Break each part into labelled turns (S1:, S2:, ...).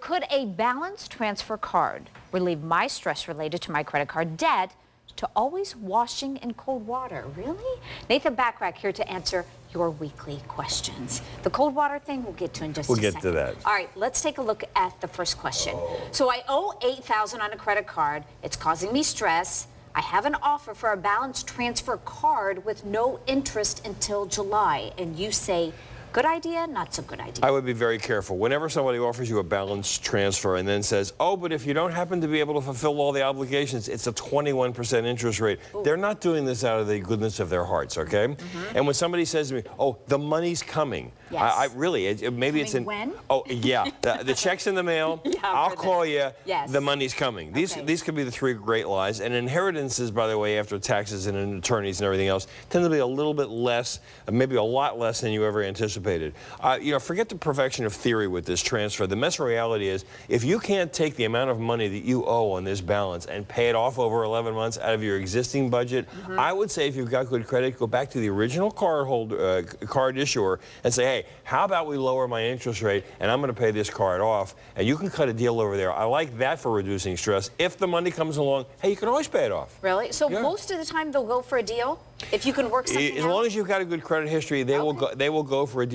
S1: could a balance transfer card relieve my stress related to my credit card debt to always washing in cold water? Really? Nathan Bachrach here to answer your weekly questions. The cold water thing we'll get to in just a second.
S2: We'll get to that.
S1: All right, let's take a look at the first question. So I owe $8,000 on a credit card. It's causing me stress. I have an offer for a balance transfer card with no interest until July. And you say, good idea, not so good idea.
S2: I would be very careful. Whenever somebody offers you a balance transfer and then says, oh, but if you don't happen to be able to fulfill all the obligations, it's a 21% interest rate. Ooh. They're not doing this out of the goodness of their hearts, okay? Mm-hmm. And when somebody says to me, oh, the money's coming.
S1: Yes.
S2: I really, maybe it's in...
S1: When?
S2: Oh, yeah. The check's in the mail. Yeah, I'll call you.
S1: Yes.
S2: The money's coming. These could be the three great lies. And inheritances, by the way, after taxes and attorneys and everything else, tend to be a little bit less, maybe a lot less than you ever anticipated. You know, forget the perfection of theory with this transfer. The mess reality is, if you can't take the amount of money that you owe on this balance and pay it off over 11 months out of your existing budget, I would say if you've got good credit, go back to the original card issuer and say, hey, how about we lower my interest rate and I'm going to pay this card off, and you can cut a deal over there. I like that for reducing stress. If the money comes along, hey, you can always pay it off.
S1: Really? So most of the time they'll go for a deal? If you can work something out?
S2: As long as you've got a good credit history, they will go for a deal.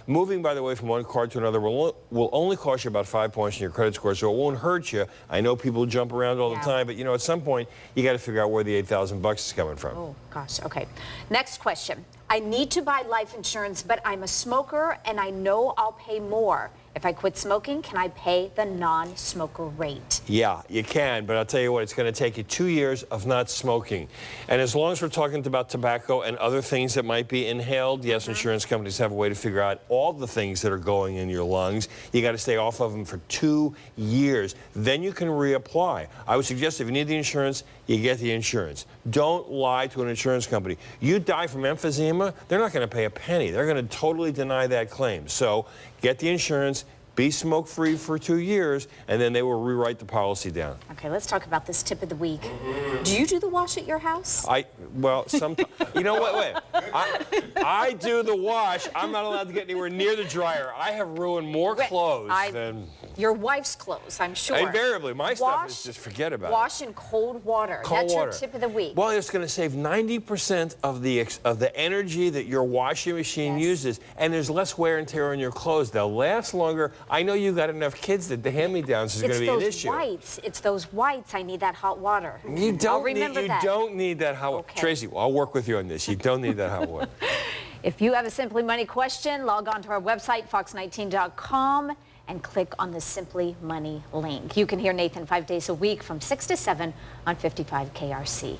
S2: Moving, by the way, from one card to another will only cost you about 5 points in your credit score, so it won't hurt you. I know people jump around all the time, but you know, at some point you got to figure out where the $8,000 is coming from.
S1: Oh gosh. Okay. Next question. I need to buy life insurance, but I'm a smoker and I know I'll pay more. If I quit smoking, can I pay the non-smoker rate?
S2: Yeah, you can, but I'll tell you what, it's going to take you 2 years of not smoking. And as long as we're talking about tobacco and other things that might be inhaled, yes, insurance companies have a way to figure out all the things that are going in your lungs. You got to stay off of them for 2 years. Then you can reapply. I would suggest if you need the insurance, you get the insurance. Don't lie to an insurance company. You die from emphysema, they're not going to pay a penny. They're going to totally deny that claim. So get the insurance, be smoke-free for 2 years, and then they will rewrite the policy down.
S1: Okay, let's talk about this tip of the week. Do you do the wash at your house?
S2: Well, sometimes. You know what? Wait. I do the wash. I'm not allowed to get anywhere near the dryer. I have ruined more clothes than...
S1: Your wife's clothes, I'm sure.
S2: Invariably. My stuff is just forget about it.
S1: Wash in cold water. That's your tip of the week.
S2: Well, it's going to save 90% of the energy that your washing machine uses, and there's less wear and tear on your clothes. They'll last longer. I know you've got enough kids that the hand-me-downs is going to be an issue.
S1: It's those whites. I need that hot water.
S2: You don't need that hot water.
S1: Okay.
S2: Tracy, I'll work with you on this. You don't need that hot water.
S1: If you have a Simply Money question, log on to our website, fox19.com, and click on the Simply Money link. You can hear Nathan 5 days a week from 6 to 7 on 55 KRC.